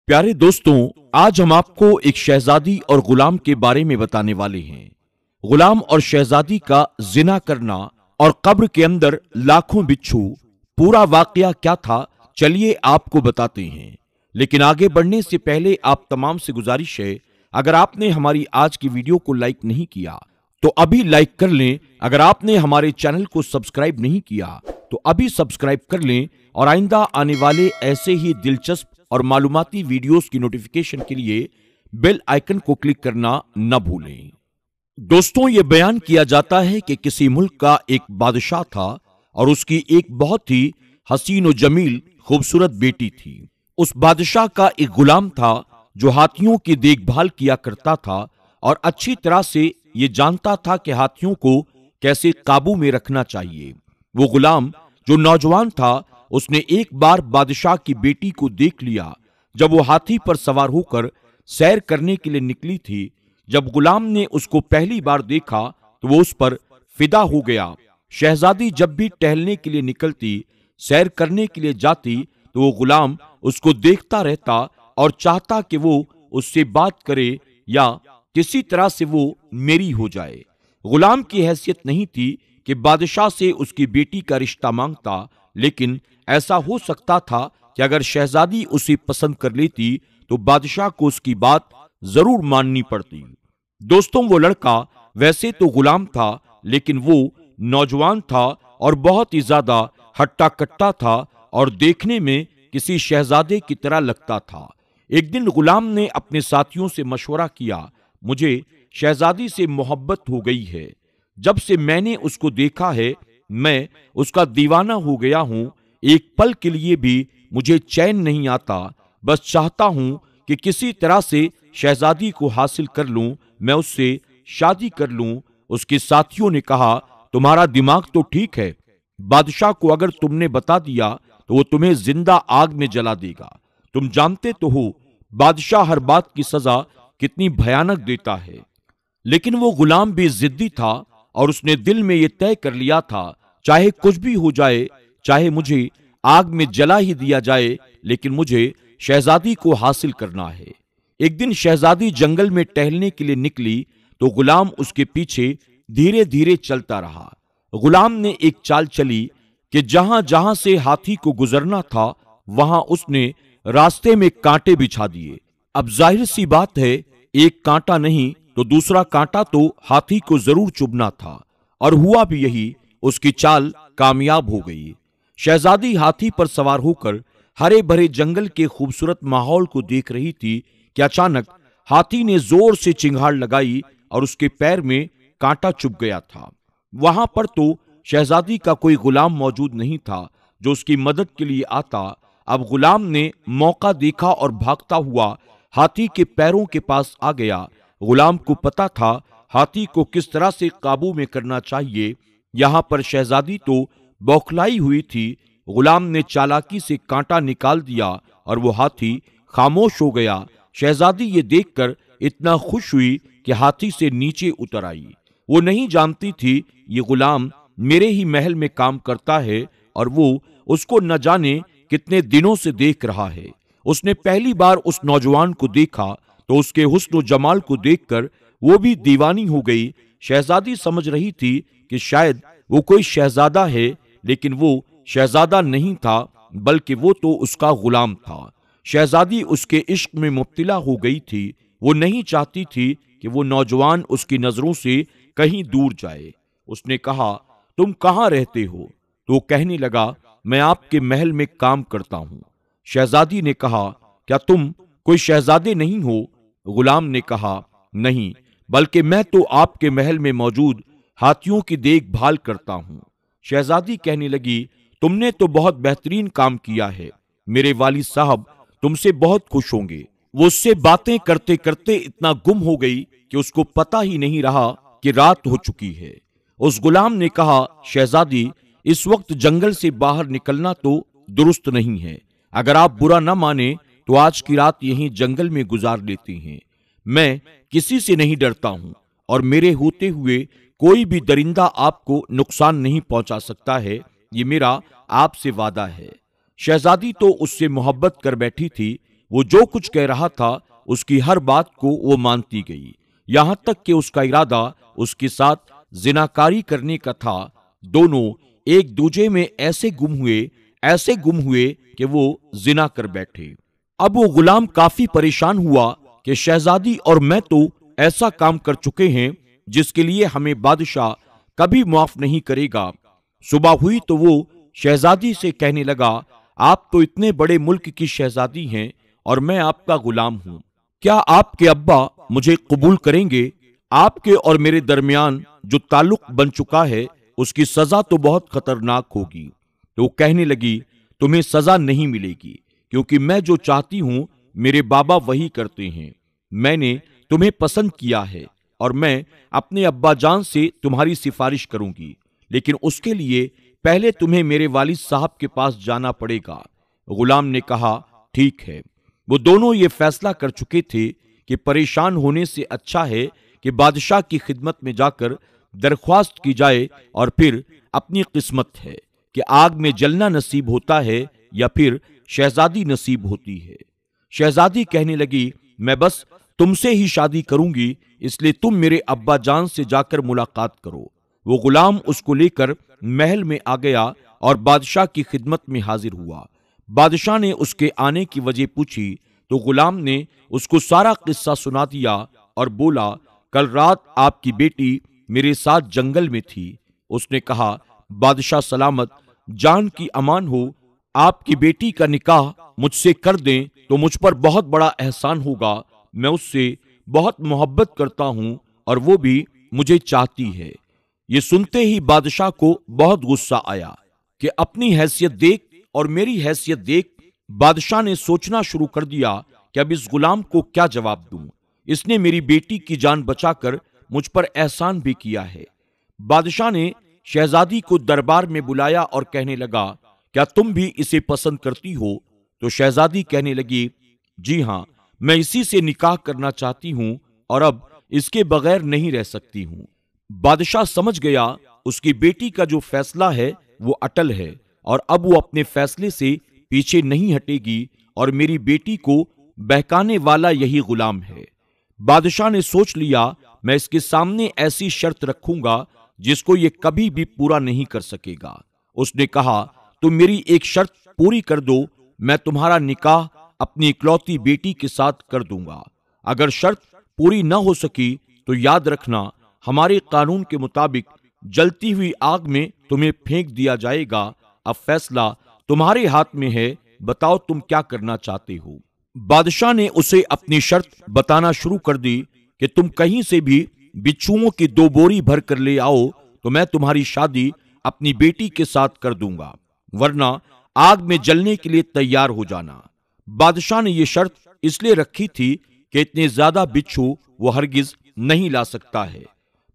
प्यारे दोस्तों, आज हम आपको एक शहजादी और गुलाम के बारे में बताने वाले हैं। गुलाम और शहजादी का जिना करना और कब्र के अंदर लाखों बिच्छू, पूरा वाकया क्या था, चलिए आपको बताते हैं। लेकिन आगे बढ़ने से पहले आप तमाम से गुजारिश है, अगर आपने हमारी आज की वीडियो को लाइक नहीं किया तो अभी लाइक कर लें। अगर आपने हमारे चैनल को सब्सक्राइब नहीं किया तो अभी सब्सक्राइब कर लें और आइंदा आने वाले ऐसे ही दिलचस्प और मालूमाती वीडियोस की नोटिफिकेशन के लिए बेल आइकन को क्लिक करना न भूलें। दोस्तों, ये बयान किया जाता है कि किसी मुल्क का एक बादशाह था और उसकी एक बहुत ही हसीन और जमील खूबसूरत बेटी थी। उस बादशाह का एक गुलाम था जो हाथियों की देखभाल किया करता था और अच्छी तरह से ये जानता था कि हाथियों को कैसे काबू में रखना चाहिए। वो गुलाम जो नौजवान था, उसने एक बार बादशाह की बेटी को देख लिया जब वो हाथी पर सवार होकर सैर करने के लिए निकली थी। जब गुलाम ने उसको पहली बार देखा तो वो उस पर फिदा हो गया। शहजादी जब भी टहलने के लिए निकलती, सैर करने के लिए जाती, तो वो गुलाम उसको देखता रहता और चाहता कि वो उससे बात करे या किसी तरह से वो मेरी हो जाए। गुलाम की हैसियत नहीं थी कि बादशाह से उसकी बेटी का रिश्ता मांगता, लेकिन ऐसा हो सकता था कि अगर शहजादी उसे पसंद कर लेती तो बादशाह को उसकी बात जरूर माननी पड़ती। दोस्तों, वो लड़का वैसे तो गुलाम था, लेकिन वो नौजवान था और बहुत ही ज्यादा हट्टा कट्टा था और देखने में किसी शहजादे की तरह लगता था। एक दिन गुलाम ने अपने साथियों से मशवरा किया, मुझे शहजादी से मोहब्बत हो गई है। जब से मैंने उसको देखा है, मैं उसका दीवाना हो गया हूं। एक पल के लिए भी मुझे चैन नहीं आता। बस चाहता हूं कि किसी तरह से शहजादी को हासिल कर लूं, मैं उससे शादी कर लूं। उसके साथियों ने कहा, तुम्हारा दिमाग तो ठीक है, बादशाह को अगर तुमने बता दिया तो वो तुम्हें जिंदा आग में जला देगा। तुम जानते तो हो बादशाह हर बात की सजा कितनी भयानक देता है। लेकिन वो गुलाम भी जिद्दी था और उसने दिल में ये तय कर लिया था, चाहे कुछ भी हो जाए, चाहे मुझे आग में जला ही दिया जाए, लेकिन मुझे शहजादी को हासिल करना है। एक दिन शहजादी जंगल में टहलने के लिए निकली तो गुलाम उसके पीछे धीरे धीरे चलता रहा। गुलाम ने एक चाल चली कि जहां जहां से हाथी को गुजरना था, वहां उसने रास्ते में कांटे बिछा दिए। अब जाहिर सी बात है, एक कांटा नहीं तो दूसरा कांटा तो हाथी को जरूर चुभना था, और हुआ भी यही। उसकी चाल कामयाब हो गई। शहजादी हाथी पर सवार होकर हरे भरे जंगल के खूबसूरत माहौल को देख रही थी कि अचानक हाथी ने जोर से चिंगार लगाई और उसके पैर में कांटा चुभ गया था। वहां पर तो शहजादी का कोई गुलाम मौजूद नहीं था जो उसकी मदद के लिए आता। अब गुलाम ने मौका देखा और भागता हुआ हाथी के पैरों के पास आ गया। गुलाम को पता था हाथी को किस तरह से काबू में करना चाहिए। यहां पर शहजादी तो बौखलाई हुई थी। गुलाम ने चालाकी से कांटा निकाल दिया और वो हाथी खामोश हो गया। शहजादी ये देखकर इतना खुश हुई कि हाथी से नीचे उतर आई। वो नहीं जानती थी ये गुलाम मेरे ही महल में काम करता है और वो उसको न जाने कितने दिनों से देख रहा है। उसने पहली बार उस नौजवान को देखा तो उसके हुस्न जमाल को देखकर वो भी दीवानी हो गई। शहजादी समझ रही थी कि शायद वो कोई शहजादा है, लेकिन वो शहजादा नहीं था, बल्कि वो तो उसका गुलाम था। शहजादी उसके इश्क में मुब्तिला हो गई थी। वो नहीं चाहती थी कि वो नौजवान उसकी नजरों से कहीं दूर जाए। उसने कहा, तुम कहाँ रहते हो? तो वो कहने लगा, मैं आपके महल में काम करता हूं। शहजादी ने कहा, क्या तुम कोई शहजादे नहीं हो? गुलाम ने कहा, नहीं, बल्कि मैं तो आपके महल में मौजूद हाथियों की देखभाल करता हूं। शहजादी कहने लगी, तुमने तो बहुत बेहतरीन काम किया है। मेरे वालिद साहब तुमसे बहुत खुश होंगे। वो उससे बातें करते करते इतना गुम हो गई कि उसको पता ही नहीं रहा कि रात हो चुकी है। उस गुलाम ने कहा, शहजादी, इस वक्त जंगल से बाहर निकलना तो दुरुस्त नहीं है। अगर आप बुरा न माने तो आज की रात यहीं जंगल में गुजार लेती हैं। मैं किसी से नहीं डरता हूं और मेरे होते हुए कोई भी दरिंदा आपको नुकसान नहीं पहुंचा सकता है। ये मेरा आपसे वादा है। शहजादी तो उससे मोहब्बत कर बैठी थी। وہ جو کچھ کہہ رہا تھا اس کی ہر بات کو وہ مانتی گئی، یہاں تک کہ اس کا ارادہ اس کے ساتھ زناکاری کرنے کا تھا۔ دونوں ایک دوسرے میں ایسے گم ہوئے کہ وہ زنا کر بیٹھے۔ اب وہ غلام کافی پریشان ہوا کہ شہزادی اور میں تو ایسا کام کر چکے ہیں جس کے لیے ہمیں بادشاہ کبھی معاف نہیں کرے گا۔ صبح ہوئی تو وہ شہزادی سے کہنے لگا، آپ تو اتنے بڑے ملک کی شہزادی ہیں اور میں آپ کا غلام ہوں، کیا آپ کے ابا مجھے قبول کریں گے؟ آپ کے اور میرے درمیان جو تعلق بن چکا ہے اس کی سزا تو بہت خطرناک ہوگی۔ تو وہ کہنے لگی، تمہیں سزا نہیں ملے گی، کیونکہ میں جو چاہتی ہوں میرے بابا وہی کرتے ہیں۔ میں نے تمہیں پسند کیا ہے اور میں اپنے ابا جان سے تمہاری سفارش کروں گی، لیکن اس کے لیے پہلے تمہیں میرے والد صاحب کے پاس جانا پڑے گا۔ غلام نے کہا، ٹھیک ہے۔ وہ دونوں یہ فیصلہ کر چکے تھے کہ پریشان ہونے سے اچھا ہے کہ بادشاہ کی خدمت میں جا کر درخواست کی جائے، اور پھر اپنی قسمت ہے کہ آگ میں جلنا نصیب ہوتا ہے یا پھر شہزادی نصیب ہوتی ہے۔ شہزادی کہنے لگی، میں بس تم سے ہی شادی کروں گی، اس لیے تم میرے ابا جان سے جا کر ملاقات کرو۔ وہ غلام اس کو لے کر محل میں آ گیا اور بادشاہ کی خدمت میں حاضر ہوا۔ بادشاہ نے اس کے آنے کی وجہ پوچھی تو غلام نے اس کو سارا قصہ سنا دیا اور بولا، کل رات آپ کی بیٹی میرے ساتھ جنگل میں تھی۔ اس نے کہا، بادشاہ سلامت، جان کی امان ہو، آپ کی بیٹی کا نکاح مجھ سے کر دیں تو مجھ پر بہت بڑا احسان ہوگا۔ میں اس سے بہت محبت کرتا ہوں اور وہ بھی مجھے چاہتی ہے۔ یہ سنتے ہی بادشاہ کو بہت غصہ آیا کہ اپنی حیثیت دیکھ اور میری حیثیت دیکھ بادشاہ نے سوچنا شروع کر دیا کہ اب اس غلام کو کیا جواب دوں، اس نے میری بیٹی کی جان بچا کر مجھ پر احسان بھی کیا ہے۔ بادشاہ نے شہزادی کو دربار میں بلایا اور کہنے لگا، کیا تم بھی اسے پسند کرتی ہو؟ تو شہزادی کہنے لگی، جی ہاں، میں اسی سے نکاح کرنا چاہتی ہوں اور اب اس کے بغیر نہیں رہ سکتی ہوں۔ بادشاہ سمجھ گیا اس کی بیٹی کا جو فیصلہ ہے وہ اٹل ہے اور اب وہ اپنے فیصلے سے پیچھے نہیں ہٹے گی، اور میری بیٹی کو بہکانے والا یہی غلام ہے۔ بادشاہ نے سوچ لیا، میں اس کے سامنے ایسی شرط رکھوں گا جس کو یہ کبھی بھی پورا نہیں کر سکے گا۔ اس نے کہا، تم میری ایک شرط پوری کر دو، میں تمہارا نکاح اپنی اکلوتی بیٹی کے ساتھ کر دوں گا۔ اگر شرط پوری نہ ہو سکی تو یاد رکھنا، ہمارے قانون کے مطابق جلتی ہوئی آگ میں تمہیں پھینک دیا جائے گا۔ اب فیصلہ تمہارے ہاتھ میں ہے، بتاؤ تم کیا کرنا چاہتے ہو۔ بادشاہ نے اسے اپنی شرط بتانا شروع کر دی کہ تم کہیں سے بھی بچھوؤں کی 2 بوری بھر کر لے آؤ تو میں تمہاری شادی اپنی بیٹی کے ساتھ کر دوں گا، ورنہ آگ میں جلنے کے لیے تیار ہو جانا۔ بادشاہ نے یہ شرط اس لیے رکھی تھی کہ اتنے زیادہ بچھو وہ ہرگز نہیں لا سکتا ہے۔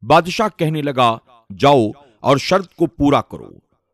بادشاہ کہنے لگا، جاؤ اور شرط کو پورا کرو۔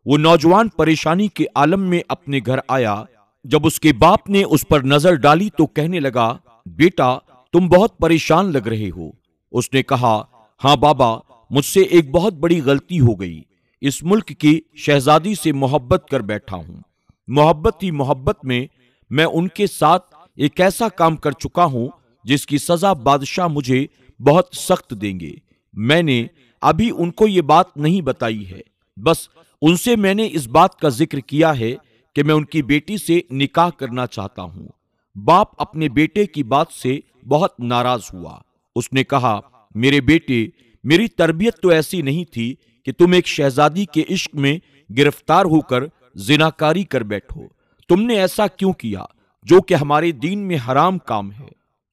وہ نوجوان پریشانی کے عالم میں اپنے گھر آیا۔ جب اس کے باپ نے اس پر نظر ڈالی تو کہنے لگا، بیٹا تم بہت پریشان لگ رہے ہو۔ اس نے کہا، ہاں بابا، مجھ سے ایک بہت بڑی غلطی ہو گئی۔ اس ملک کی شہزادی سے محبت کر بیٹھا ہوں۔ محبت ہی محبت میں ان کے ساتھ ایک ایسا کام کر چکا ہوں جس کی سزا بادشاہ مجھے بہت سخت دیں گے۔ میں نے ابھی ان کو یہ بات نہیں بتائی ہے، بس ان سے میں نے اس بات کا ذکر کیا ہے کہ میں ان کی بیٹی سے نکاح کرنا چاہتا ہوں۔ باپ اپنے بیٹے کی بات سے بہت ناراض ہوا۔ اس نے کہا، میرے بیٹے، میری تربیت تو ایسی نہیں تھی کہ تم ایک شہزادی کے عشق میں گرفتار ہو کر زناکاری کر بیٹھو۔ تم نے ایسا کیوں کیا جو کہ ہمارے دین میں حرام کام ہے؟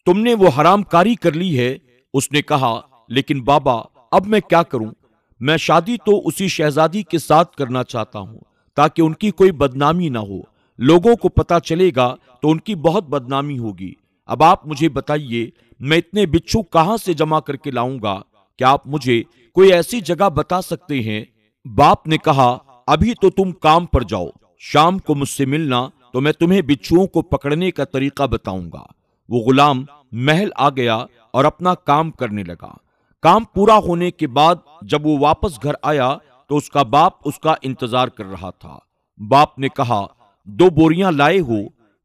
تم نے وہ حرام کاری کر لی ہے۔ اس نے کہا، لیکن بابا اب میں کیا کروں؟ میں شادی تو اسی شہزادی کے ساتھ کرنا چاہتا ہوں تاکہ ان کی کوئی بدنامی نہ ہو۔ لوگوں کو پتا چلے گا تو ان کی بہت بدنامی ہوگی۔ اب آپ مجھے بتائیے، میں اتنے بچھو کہاں سے جمع کر کے لاؤں گا؟ کیا آپ مجھے کوئی ایسی جگہ بتا سکتے ہیں؟ باپ نے کہا، ابھی تو تم کام پر جاؤ، شام کو مجھ سے ملنا تو میں تمہیں بچھوؤں کو پکڑنے کا طریقہ بتاؤں گا۔ وہ غلام محل آ گیا اور اپنا کام کرنے لگا۔ کام پورا ہونے کے بعد جب وہ واپس گھر آیا تو اس کا باپ اس کا انتظار کر رہا تھا۔ باپ نے کہا، 2 بوریاں لائے ہو؟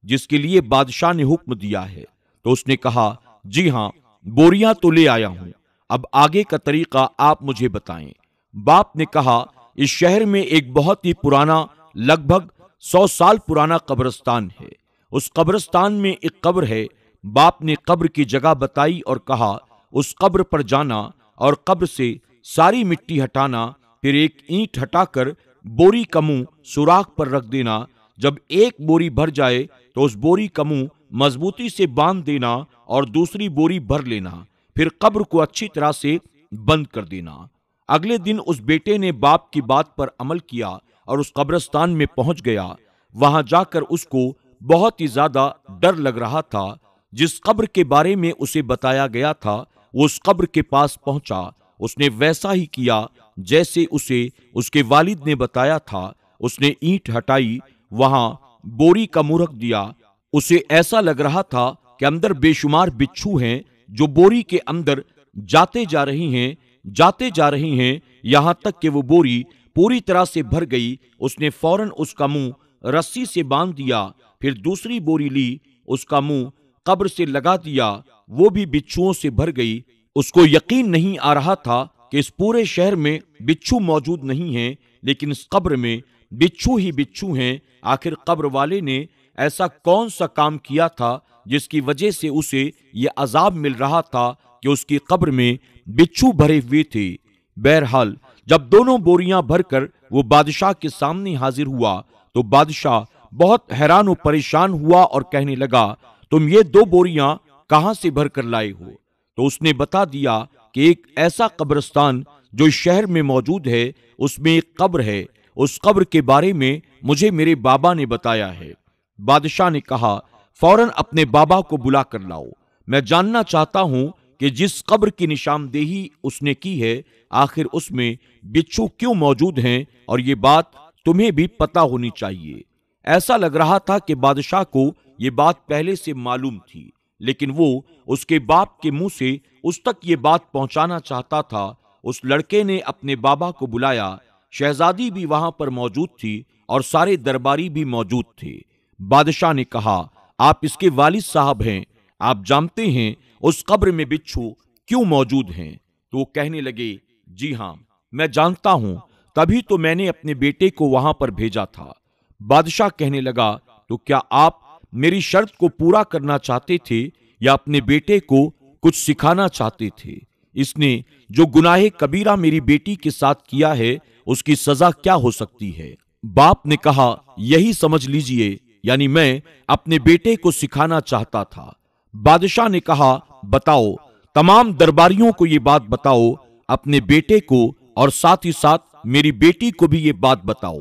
जिसके लिए बादशाह ने हुक्म दिया है। तो उसने कहा, जी हां, बोरियां तो ले आया हूं, अब आगे का तरीका आप मुझे बताएं। बाप ने कहा, इस शहर में एक बहुत ही पुराना, लगभग 100 साल पुराना कब्रिस्तान है। उस कब्रिस्तान में एक कब्र है। बाप ने कब्र की जगह बताई और कहा, उस कब्र पर जाना और कब्र से सारी मिट्टी हटाना, फिर एक ईंट हटाकर बोरी का मुंह सुराख पर रख देना। जब एक बोरी भर जाए तो उस बोरी का मुंह मजबूती से बांध देना और दूसरी बोरी भर लेना, फिर कब्र को अच्छी तरह से बंद कर देना। अगले दिन उस बेटे ने बाप की बात पर अमल किया और उस कब्रिस्तान में पहुंच गया। वहां जाकर उसको बहुत ही ज्यादा डर लग रहा था। जिस कब्र के बारे में उसे बताया गया था, वो उस कब्र के पास पहुंचा। उसने वैसा ही किया जैसे उसे उसके वालिद ने बताया था। उसने ईंट हटाई, वहां बोरी का मुंह रख दिया। उसे ऐसा लग रहा था कि अंदर बेशुमार बिच्छू हैं जो बोरी के अंदर जाते जा रही हैं, यहां तक कि वो बोरी पूरी तरह से भर गई। उसने फौरन उसका मुंह रस्सी से बांध दिया, फिर दूसरी बोरी ली, उसका मुंह कब्र से लगा दिया, वो भी बिच्छुओं से भर गई। उसको यकीन नहीं आ रहा था कि इस पूरे शहर में बिच्छू मौजूद नहीं हैं, लेकिन इस कब्र में बिच्छू ही बिच्छू हैं। आखिर कब्र वाले ने ऐसा कौन सा काम किया था जिसकी वजह से उसे ये अजाब मिल रहा था कि उसकी कब्र में बिच्छू भरे हुए थे। बहरहाल जब दोनों बोरियां भरकर वो बादशाह के सामने हाजिर हुआ तो बादशाह बहुत हैरान और परेशान हुआ और कहने लगा, तुम ये 2 बोरियां कहां से भरकर लाए हो? तो उसने बता दिया कि एक ऐसा कब्रिस्तान जो इस शहर में मौजूद है, उसमें एक कब्र है। उस कब्र के बारे में मुझे मेरे बाबा ने बताया है। बादशाह ने कहा, फौरन अपने बाबा को बुला कर लाओ। मैं जानना चाहता हूं कि जिस कब्र की निशानदेही उसने की है, आखिर उसमें बिच्छू क्यों मौजूद हैं, और ये बात तुम्हें भी पता होनी चाहिए। ऐसा लग रहा था कि बादशाह को ये बात पहले से मालूम थी, लेकिन वो उसके बाप के मुंह से उस तक ये बात पहुंचाना चाहता था। उस लड़के ने अपने बाबा को बुलाया। शहजादी भी वहां पर मौजूद थी और सारे दरबारी भी मौजूद थे। बादशाह ने कहा, आप इसके वालिद साहब हैं, आप जानते हैं उस कब्र में बिच्छू क्यों मौजूद हैं? तो वो कहने लगे, जी हां, मैं जानता हूं, तभी तो मैंने अपने बेटे को वहां पर भेजा था। बादशाह कहने लगा, तो क्या आप मेरी शर्त को पूरा करना चाहते थे या अपने बेटे को कुछ सिखाना चाहते थे? इसने जो गुनाहे कबीरा मेरी बेटी के साथ किया है, उसकी सजा क्या हो सकती है? बाप ने कहा, यही समझ लीजिए, यानी मैं अपने बेटे को सिखाना चाहता था। बादशाह ने कहा, बताओ, तमाम दरबारियों को ये बात बताओ, अपने बेटे को और साथ ही साथ मेरी बेटी को भी ये बात बताओ।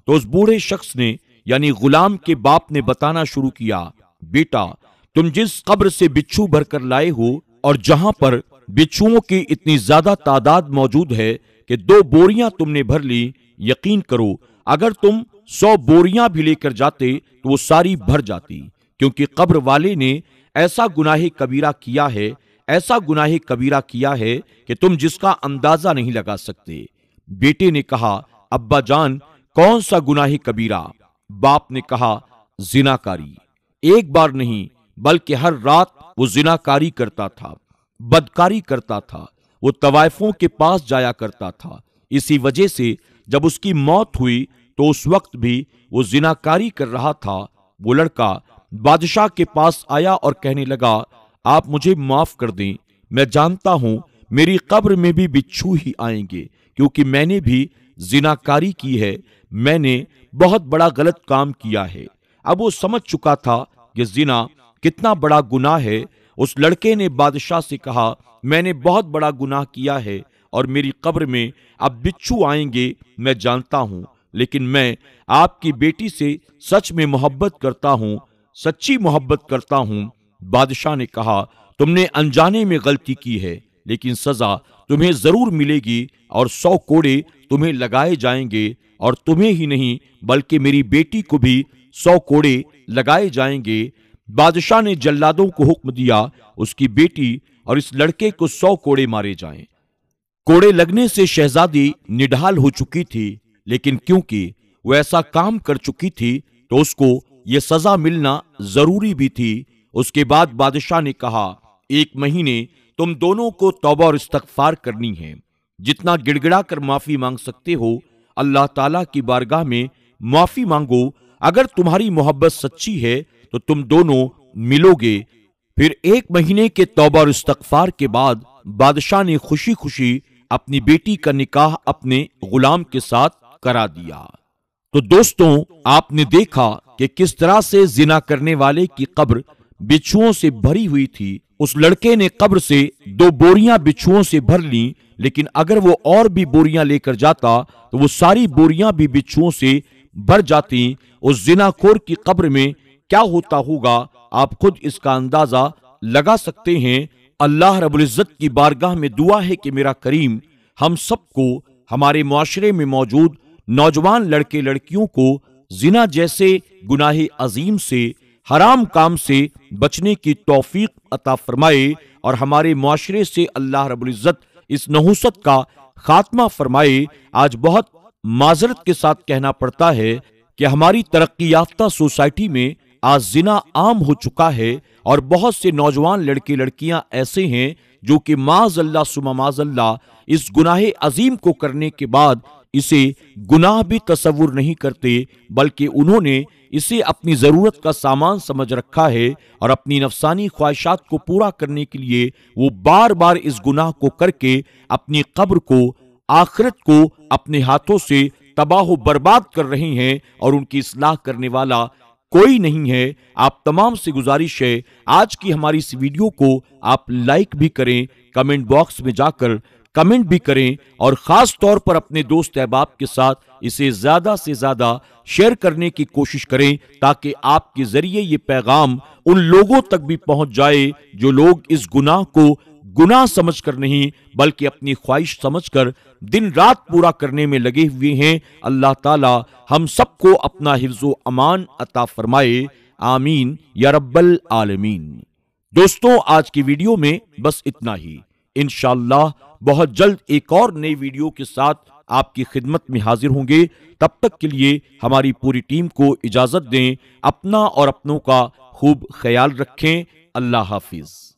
तो उस बूढ़े शख्स ने, यानी गुलाम के बाप ने बताना शुरू किया, बेटा, तुम जिस कब्र से बिच्छू भरकर लाए हो और जहां पर बिच्छुओं की इतनी ज्यादा तादाद मौजूद है कि 2 बोरियां तुमने भर ली, यकीन करो अगर तुम 100 बोरियां भी लेकर जाते तो वो सारी भर जाती, क्योंकि कब्र वाले ने ऐसा गुनाहे कबीरा किया है, ऐसा गुनाहे कबीरा किया है कि तुम जिसका अंदाजा नहीं लगा सकते। बेटे ने कहा, अब्बा जान, कौन सा गुनाहे कबीरा? बाप ने कहा, जिनाकारी। एक बार नहीं बल्कि हर रात वो जिनाकारी करता था, बदकारी करता था, वो तवाइफों के पास जाया करता था। इसी वजह से जब उसकी मौत हुई तो उस वक्त भी वो जिनाकारी कर रहा था। वो लड़का बादशाह के पास आया और कहने लगा, आप मुझे माफ कर दें, मैं जानता हूं मेरी कब्र में भी बिच्छू ही आएंगे, क्योंकि मैंने भी जिनाकारी की है, मैंने बहुत बड़ा गलत काम किया है। अब वो समझ चुका था कि जिना कितना बड़ा गुनाह है। उस लड़के ने बादशाह से कहा, मैंने बहुत बड़ा गुनाह किया है और मेरी कब्र में अब बिच्छू आएंगे, मैं जानता हूं, लेकिन मैं आपकी बेटी से सच में मोहब्बत करता हूं, सच्ची मोहब्बत करता हूं। बादशाह ने कहा, तुमने अनजाने में गलती की है, लेकिन सजा तुम्हें जरूर मिलेगी और 100 कोड़े तुम्हें लगाए जाएंगे, और तुम्हें ही नहीं बल्कि मेरी बेटी को भी 100 कोड़े लगाए जाएंगे। बादशाह ने जल्लादों को हुक्म दिया, उसकी बेटी और इस लड़के को 100 कोड़े मारे जाएं। कोड़े लगने से शहजादी निढाल हो चुकी थी, लेकिन क्योंकि वो ऐसा काम कर चुकी थी तो उसको یہ سزا ملنا ضروری بھی تھی۔ اس کے بعد بادشاہ نے کہا 1 مہینے تم دونوں کو توبہ اور استغفار کرنی ہے، جتنا گڑ گڑا کر معافی مانگ سکتے ہو اللہ تعالیٰ کی بارگاہ میں معافی مانگو۔ اگر تمہاری محبت سچی ہے تو تم دونوں ملو گے۔ پھر 1 مہینے کے توبہ اور استغفار کے بعد بادشاہ نے خوشی خوشی اپنی بیٹی کا نکاح اپنے غلام کے ساتھ کرا دیا۔ تو دوستوں، آپ نے دیکھا کہ کس طرح سے زنا کرنے والے کی قبر بچھوؤں سے بھری ہوئی تھی۔ اس لڑکے نے قبر سے 2 بوریاں بچھوؤں سے بھر لیں، لیکن اگر وہ اور بھی بوریاں لے کر جاتا تو وہ ساری بوریاں بھی بچھوؤں سے بھر جاتی۔ اس زنا خور کی قبر میں کیا ہوتا ہوگا آپ خود اس کا اندازہ لگا سکتے ہیں۔ اللہ رب العزت کی بارگاہ میں دعا ہے کہ میرا کریم ہم سب کو، ہمارے معاشرے میں موجود نوجوان لڑکے لڑکیوں کو زنا جیسے گناہ عظیم سے، حرام کام سے بچنے کی توفیق عطا فرمائے، اور ہمارے معاشرے سے اللہ رب العزت اس نحوست کا خاتمہ فرمائے۔ آج بہت معذرت کے ساتھ کہنا پڑتا ہے کہ ہماری ترقی یافتہ سوسائٹی میں آج زنا عام ہو چکا ہے، اور بہت سے نوجوان لڑکے لڑکیاں ایسے ہیں جو کہ معاذ اللہ ثم معاذ اللہ اس گناہ عظیم کو کرنے کے بعد اسے گناہ بھی تصور نہیں کرتے، بلکہ انہوں نے اسے اپنی ضرورت کا سامان سمجھ رکھا ہے، اور اپنی نفسانی خواہشات کو پورا کرنے کے لیے وہ بار بار اس گناہ کو کر کے اپنی قبر کو، آخرت کو اپنے ہاتھوں سے تباہ و برباد کر رہے ہیں، اور ان کی اصلاح کرنے والا کوئی نہیں ہے۔ آپ تمام سے گزارش ہے آج کی ہماری اس ویڈیو کو آپ لائک بھی کریں، کمنٹ باکس میں جا کر کمنٹ بھی کریں، اور خاص طور پر اپنے دوست احباب کے ساتھ اسے زیادہ سے زیادہ شیئر کرنے کی کوشش کریں، تاکہ آپ کے ذریعے یہ پیغام ان لوگوں تک بھی پہنچ جائے جو لوگ اس گناہ کو گناہ سمجھ کر نہیں بلکہ اپنی خواہش سمجھ کر دن رات پورا کرنے میں لگے ہوئے ہیں۔ اللہ تعالی ہم سب کو اپنا حفظ و امان عطا فرمائے، آمین یا رب العالمین۔ دوستوں، آج کی ویڈیو میں بس اتنا ہی۔ انشاءاللہ بہت جلد ایک اور نئی ویڈیو کے ساتھ آپ کی خدمت میں حاضر ہوں گے۔ تب تک کے لیے ہماری پوری ٹیم کو اجازت دیں۔ اپنا اور اپنوں کا خوب خیال رکھیں۔ اللہ حافظ۔